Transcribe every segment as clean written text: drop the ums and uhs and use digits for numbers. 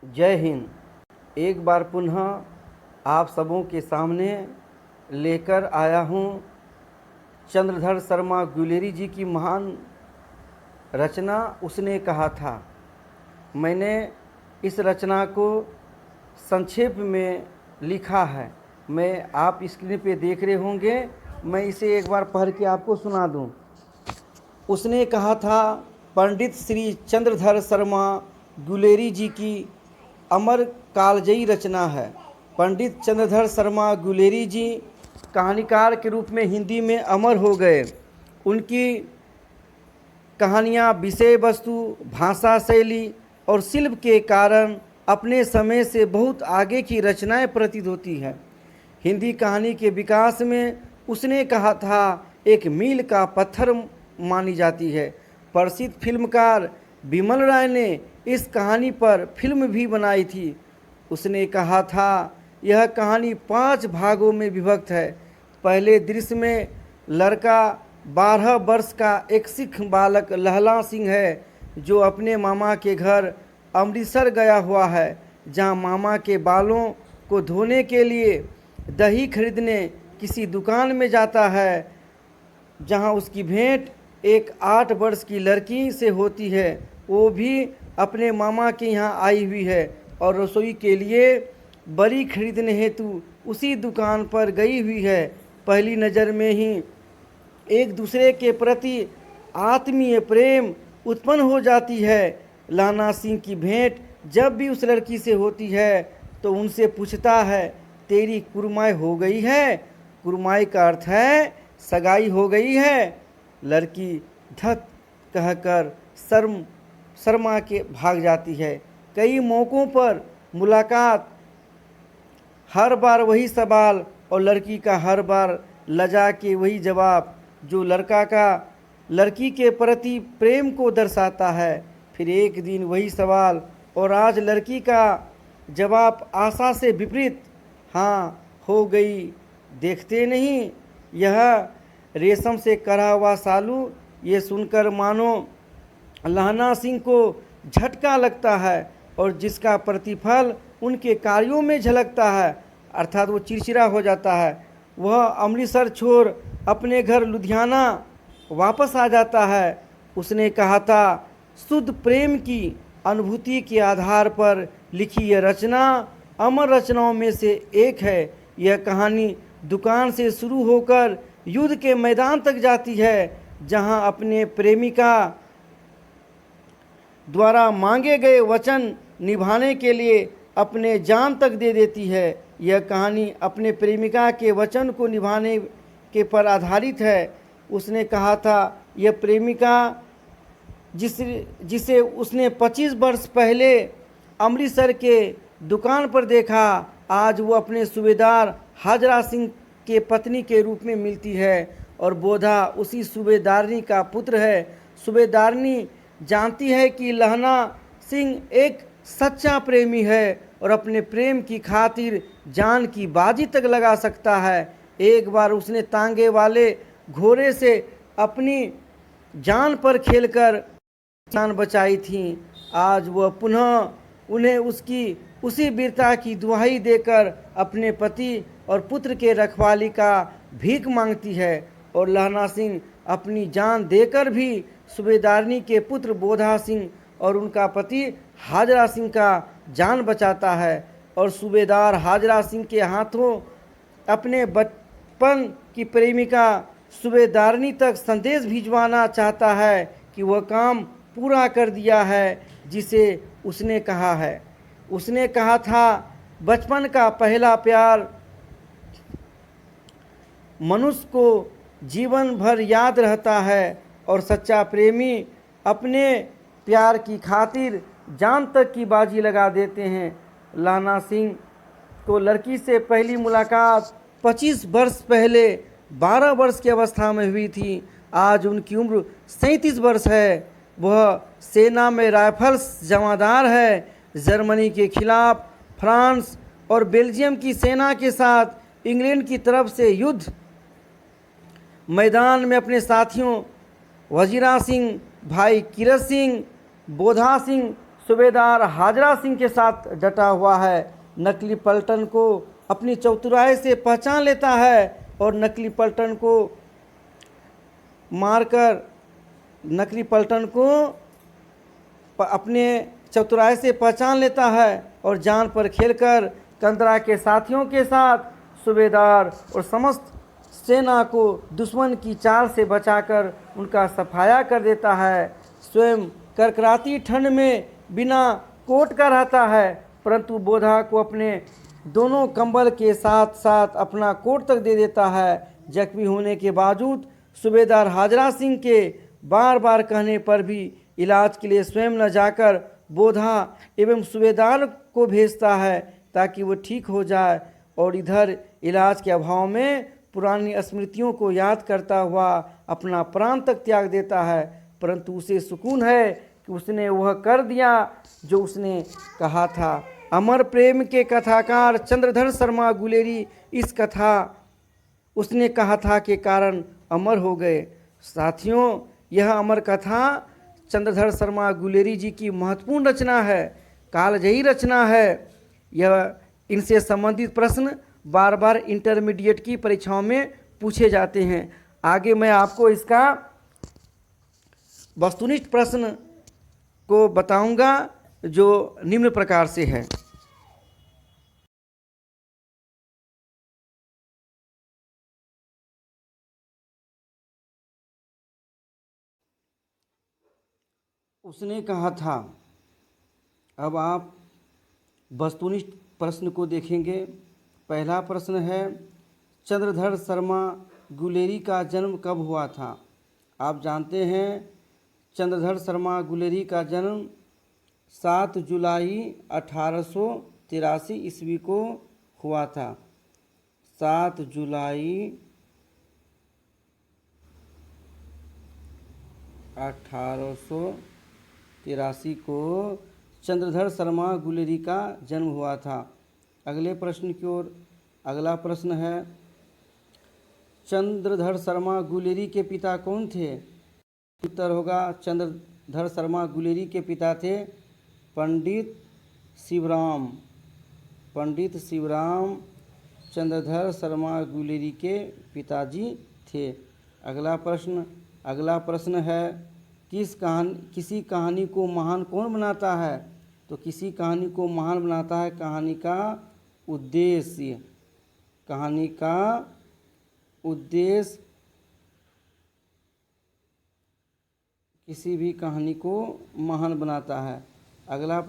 जय हिंद। एक बार पुनः आप सबों के सामने लेकर आया हूँ चंद्रधर शर्मा गुलेरी जी की महान रचना उसने कहा था। मैंने इस रचना को संक्षेप में लिखा है। मैं आप स्क्रीन पे देख रहे होंगे, मैं इसे एक बार पढ़ के आपको सुना दूँ। उसने कहा था, पंडित श्री चंद्रधर शर्मा गुलेरी जी की अमर कालजयी रचना है। पंडित चंद्रधर शर्मा गुलेरी जी कहानीकार के रूप में हिंदी में अमर हो गए। उनकी कहानियाँ विषय वस्तु, भाषा शैली और शिल्प के कारण अपने समय से बहुत आगे की रचनाएं प्रतीत होती हैं। हिंदी कहानी के विकास में उसने कहा था एक मील का पत्थर मानी जाती है। प्रसिद्ध फिल्मकार बिमल राय ने इस कहानी पर फिल्म भी बनाई थी। उसने कहा था यह कहानी 5 भागों में विभक्त है। पहले दृश्य में लड़का 12 वर्ष का एक सिख बालक लहला सिंह है जो अपने मामा के घर अमृतसर गया हुआ है, जहां मामा के बालों को धोने के लिए दही खरीदने किसी दुकान में जाता है, जहां उसकी भेंट एक 8 वर्ष की लड़की से होती है। वो भी अपने मामा के यहाँ आई हुई है और रसोई के लिए बरी खरीदने हेतु उसी दुकान पर गई हुई है। पहली नज़र में ही एक दूसरे के प्रति आत्मीय प्रेम उत्पन्न हो जाती है। लाना सिंह की भेंट जब भी उस लड़की से होती है तो उनसे पूछता है, तेरी कुरमाई हो गई है? कुरमाई का अर्थ है सगाई हो गई है। लड़की धत कहकर शर्मा के भाग जाती है। कई मौक़ों पर मुलाकात, हर बार वही सवाल और लड़की का हर बार लजा के वही जवाब जो लड़का का लड़की के प्रति प्रेम को दर्शाता है। फिर एक दिन वही सवाल और आज लड़की का जवाब आशा से विपरीत, हाँ हो गई। देखते नहीं यह रेशम से करा हुआ सालू। ये सुनकर मानो लहना सिंह को झटका लगता है और जिसका प्रतिफल उनके कार्यों में झलकता है, अर्थात वो चिड़चिड़ा हो जाता है। वह अमृतसर छोड़ अपने घर लुधियाना वापस आ जाता है। उसने कहा था, शुद्ध प्रेम की अनुभूति के आधार पर लिखी यह रचना अमर रचनाओं में से एक है। यह कहानी दुकान से शुरू होकर युद्ध के मैदान तक जाती है, जहां अपने प्रेमिका द्वारा मांगे गए वचन निभाने के लिए अपने जान तक दे देती है। यह कहानी अपने प्रेमिका के वचन को निभाने के पर आधारित है। उसने कहा था, यह प्रेमिका जिसे उसने 25 वर्ष पहले अमृतसर के दुकान पर देखा, आज वो अपने सूबेदार हाजरा सिंह के पत्नी के रूप में मिलती है और बोधा उसी सूबेदारनी का पुत्र है। सूबेदारनी जानती है कि लहना सिंह एक सच्चा प्रेमी है और अपने प्रेम की खातिर जान की बाजी तक लगा सकता है। एक बार उसने तांगे वाले घोड़े से अपनी जान पर खेलकर जान बचाई थी। आज वह पुनः उन्हें उसकी उसी वीरता की दुहाई देकर अपने पति और पुत्र के रखवाली का भीख मांगती है। और लहना सिंह अपनी जान देकर भी सूबेदारनी के पुत्र बोधा सिंह और उनका पति हाजरा सिंह का जान बचाता है और सूबेदार हाजरा सिंह के हाथों अपने बचपन की प्रेमिका सूबेदारनी तक संदेश भिजवाना चाहता है कि वह काम पूरा कर दिया है जिसे उसने कहा है। उसने कहा था, बचपन का पहला प्यार मनुष्य को जीवन भर याद रहता है और सच्चा प्रेमी अपने प्यार की खातिर जान तक की बाजी लगा देते हैं। लाना सिंह को लड़की से पहली मुलाकात 25 वर्ष पहले 12 वर्ष की अवस्था में हुई थी। आज उनकी उम्र 37 वर्ष है। वह सेना में राइफल्स जमादार है। जर्मनी के खिलाफ फ्रांस और बेल्जियम की सेना के साथ इंग्लैंड की तरफ से युद्ध मैदान में अपने साथियों वजीरा सिंह, भाई किरत सिंह, बोधा सिंह, सूबेदार हाजरा सिंह के साथ डटा हुआ है। नकली पलटन को अपनी चतुराई से पहचान लेता है और नकली पलटन को मारकर नकली पलटन को अपने चतुराई से पहचान लेता है और जान पर खेलकर कंदरा के साथियों के साथ सूबेदार और समस्त सेना को दुश्मन की चाल से बचाकर उनका सफाया कर देता है। स्वयं करकराती ठंड में बिना कोट का रहता है, परंतु बोधा को अपने दोनों कंबल के साथ साथ अपना कोट तक दे देता है। जख्मी होने के बावजूद सूबेदार हाजरा सिंह के बार बार कहने पर भी इलाज के लिए स्वयं न जाकर बोधा एवं सूबेदार को भेजता है ताकि वो ठीक हो जाए, और इधर इलाज के अभाव में पुरानी स्मृतियों को याद करता हुआ अपना प्राण तक त्याग देता है। परंतु उसे सुकून है कि उसने वह कर दिया जो उसने कहा था। अमर प्रेम के कथाकार चंद्रधर शर्मा गुलेरी इस कथा उसने कहा था के कारण अमर हो गए। साथियों, यह अमर कथा चंद्रधर शर्मा गुलेरी जी की महत्वपूर्ण रचना है, कालजयी रचना है। यह इनसे संबंधित प्रश्न बार बार इंटरमीडिएट की परीक्षाओं में पूछे जाते हैं। आगे मैं आपको इसका वस्तुनिष्ठ प्रश्न को बताऊंगा जो निम्न प्रकार से है। उसने कहा था। अब आप वस्तुनिष्ठ प्रश्न को देखेंगे। पहला प्रश्न है, चंद्रधर शर्मा गुलेरी का जन्म कब हुआ था? आप जानते हैं चंद्रधर शर्मा गुलेरी का जन्म 7 जुलाई 1883 ईस्वी को हुआ था। 7 जुलाई 1883 को चंद्रधर शर्मा गुलेरी का जन्म हुआ था। अगले प्रश्न की ओर। अगला प्रश्न है, चंद्रधर शर्मा गुलेरी के पिता कौन थे? उत्तर होगा, चंद्रधर शर्मा गुलेरी के पिता थे पंडित शिवराम। पंडित शिवराम चंद्रधर शर्मा गुलेरी के पिताजी थे। अगला प्रश्न है, किसी कहानी को महान कौन बनाता है? तो किसी कहानी को महान बनाता है कहानी का उद्देश्य। कहानी का उद्देश्य किसी भी कहानी को महान बनाता है। अगला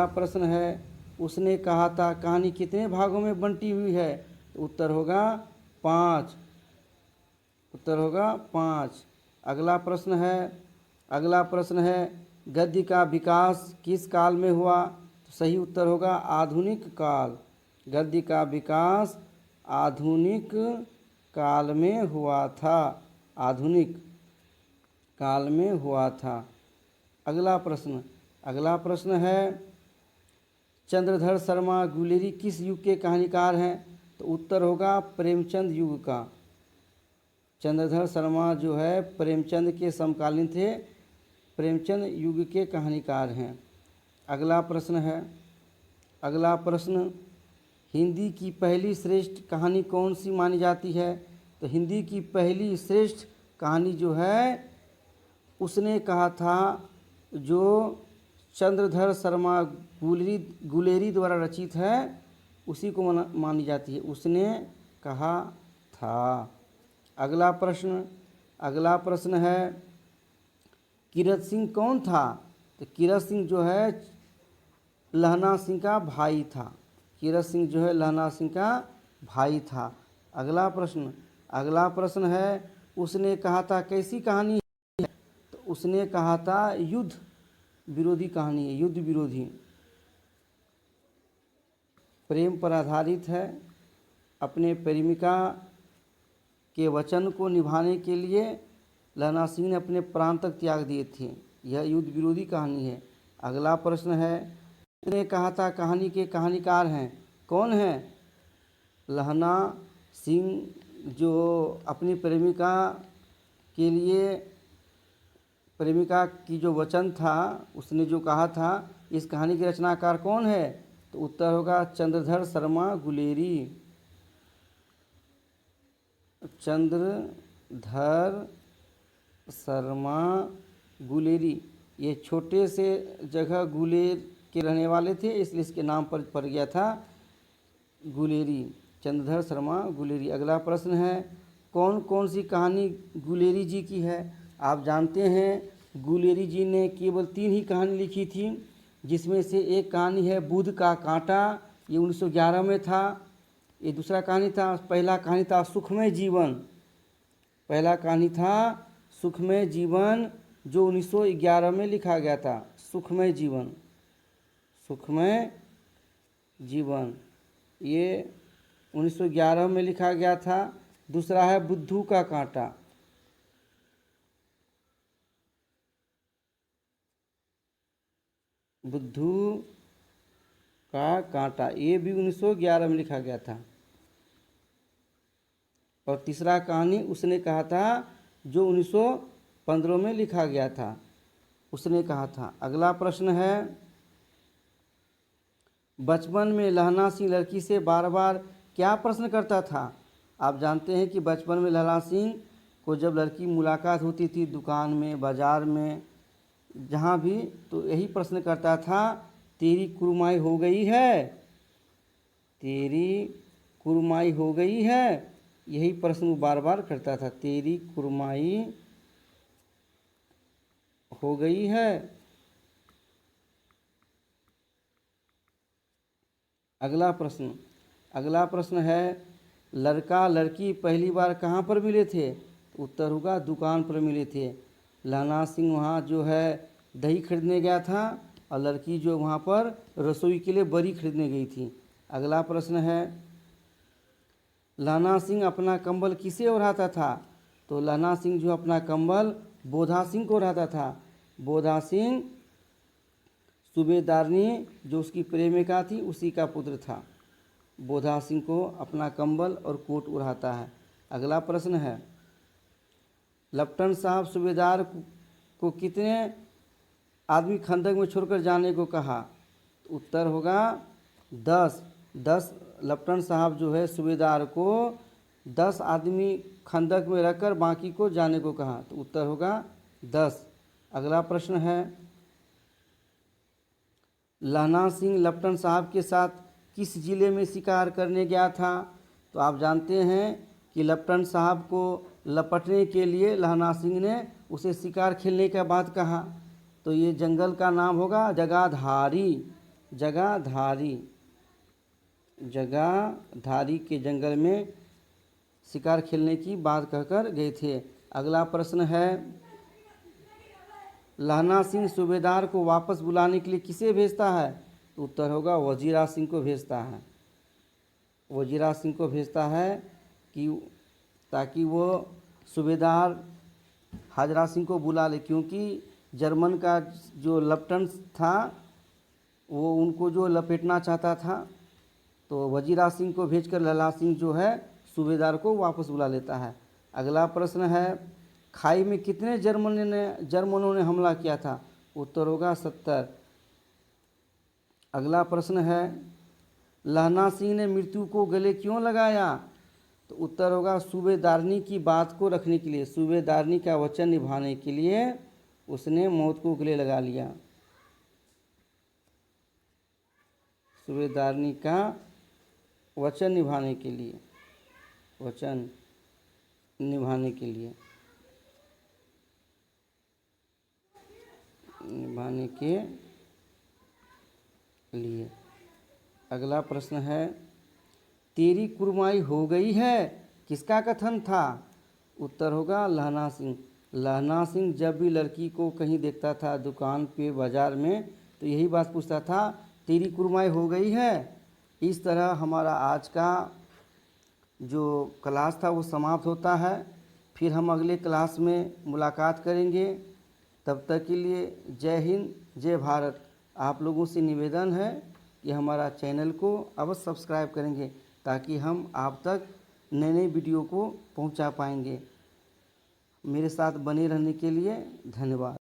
प्रश्न है, उसने कहा था कहानी कितने भागों में बंटी हुई है? तो उत्तर होगा 5। उत्तर होगा 5। अगला प्रश्न है, गद्य का विकास किस काल में हुआ? तो सही उत्तर होगा आधुनिक काल। गद्य का विकास आधुनिक काल में हुआ था। आधुनिक काल में हुआ था। अगला प्रश्न है, चंद्रधर शर्मा गुलेरी किस युग के कहानीकार हैं? तो उत्तर होगा प्रेमचंद युग का। चंद्रधर शर्मा जो है प्रेमचंद के समकालीन थे, प्रेमचंद युग के कहानीकार हैं। अगला प्रश्न, हिंदी की पहली श्रेष्ठ कहानी कौन सी मानी जाती है? तो हिंदी की पहली श्रेष्ठ कहानी जो है उसने कहा था जो चंद्रधर शर्मा गुलेरी द्वारा रचित है उसी को मानी जाती है, उसने कहा था। अगला प्रश्न है, कीरत सिंह कौन था? तो कीरत सिंह जो है लहना सिंह का भाई था। कीरत सिंह जो है लहना सिंह का भाई था। अगला प्रश्न है, उसने कहा था कैसी कहानी है? तो उसने कहा था युद्ध विरोधी कहानी है, युद्ध विरोधी। प्रेम पर आधारित है। अपने प्रेमिका के वचन को निभाने के लिए लहना सिंह ने अपने प्राण तक त्याग दिए थे। यह युद्ध विरोधी कहानी है। अगला प्रश्न है, उसने कहा था कहानी के कहानीकार हैं कौन हैं? लहना सिंह जो अपनी प्रेमिका के लिए प्रेमिका की जो वचन था, उसने जो कहा था, इस कहानी के रचनाकार कौन है? तो उत्तर होगा चंद्रधर शर्मा गुलेरी। चंद्रधर शर्मा गुलेरी। ये छोटे से जगह गुलेर के रहने वाले थे, इसलिए इसके नाम पर पड़ गया था गुलेरी। चंद्रधर शर्मा गुलेरी। अगला प्रश्न है, कौन कौन सी कहानी गुलेरी जी की है? आप जानते हैं गुलेरी जी ने केवल 3 ही कहानी लिखी थी, जिसमें से एक कहानी है बुध का कांटा, ये 1911 में था। ये दूसरा कहानी था, पहला कहानी था सुखमय जीवन। पहला कहानी था सुखमय जीवन, जो 1911 में लिखा गया था। सुखमय जीवन, सुखमय जीवन, ये 1911 में लिखा गया था। दूसरा है बुद्धू का कांटा। बुद्धू का कांटा, ये भी 1911 में लिखा गया था। और तीसरा कहानी उसने कहा था, जो 1915 में लिखा गया था, उसने कहा था। अगला प्रश्न है, बचपन में लहना सिंह लड़की से बार बार क्या प्रश्न करता था? आप जानते हैं कि बचपन में लहना सिंह को जब लड़की मुलाकात होती थी, दुकान में, बाज़ार में, जहाँ भी, तो यही प्रश्न करता था, तेरी कुरमाई हो गई है? तेरी कुरमाई हो गई है? यही प्रश्न वो बार बार करता था, तेरी कुरमाई हो गई है? अगला प्रश्न है, लड़का लड़की पहली बार कहाँ पर मिले थे? उत्तर होगा दुकान पर मिले थे। लहना सिंह वहाँ जो है दही खरीदने गया था, और लड़की जो वहाँ पर रसोई के लिए बरी खरीदने गई थी। अगला प्रश्न है, लहना सिंह अपना कंबल किसे ओढ़ाता था? तो लहना सिंह जो अपना कंबल बोधा सिंह को ओढ़ाता था। बोधा सिंह सूबेदारनी जो उसकी प्रेमिका थी, उसी का पुत्र था। बोधा सिंह को अपना कंबल और कोट ओढ़ाता है। अगला प्रश्न है, लेफ्टिनेंट साहब सूबेदार को कितने आदमी खंदक में छोड़कर जाने को कहा? तो उत्तर होगा 10। लेफ्टिनेंट साहब जो है सूबेदार को 10 आदमी खंदक में रखकर बाकी को जाने को कहा, तो उत्तर होगा 10। अगला प्रश्न है, लहना सिंह लेफ्टिनेंट साहब के साथ किस ज़िले में शिकार करने गया था? तो आप जानते हैं कि लेफ्टिनेंट साहब को लपटने के लिए लहना सिंह ने उसे शिकार खेलने के बाद कहा, तो ये जंगल का नाम होगा जगाधारी। जगाधारी, जगाधारी के जंगल में शिकार खेलने की बात कहकर गए थे। अगला प्रश्न है, लहना सिंह सूबेदार को वापस बुलाने के लिए किसे भेजता है? तो उत्तर होगा वजीरा सिंह को भेजता है। वजीरा सिंह को भेजता है कि ताकि वो सूबेदार हाजरा सिंह को बुला ले, क्योंकि जर्मन का जो लेफ्टिनेंट था वो उनको जो लपेटना चाहता था। तो वजीरा सिंह को भेजकर लहना सिंह जो है सूबेदार को वापस बुला लेता है। अगला प्रश्न है, खाई में कितने जर्मनों ने हमला किया था? उत्तर होगा 70। अगला प्रश्न है, लहना सिंह ने मृत्यु को गले क्यों लगाया? तो उत्तर होगा सूबेदारनी की बात को रखने के लिए। सूबेदारनी का वचन निभाने के लिए उसने मौत को गले लगा लिया। सूबेदारनी का वचन निभाने के लिए, वचन निभाने के लिए, निभाने के लिए। अगला प्रश्न है, तेरी कुरमाई हो गई है किसका कथन था? उत्तर होगा लहना सिंह। लहना सिंह जब भी लड़की को कहीं देखता था, दुकान पे, बाज़ार में, तो यही बात पूछता था, तेरी कुरमाई हो गई है? इस तरह हमारा आज का जो क्लास था वो समाप्त होता है। फिर हम अगले क्लास में मुलाकात करेंगे। तब तक के लिए जय हिंद, जय भारत। आप लोगों से निवेदन है कि हमारा चैनल को अवश्य सब्सक्राइब करेंगे, ताकि हम आप तक नए नए वीडियो को पहुंचा पाएंगे। मेरे साथ बने रहने के लिए धन्यवाद।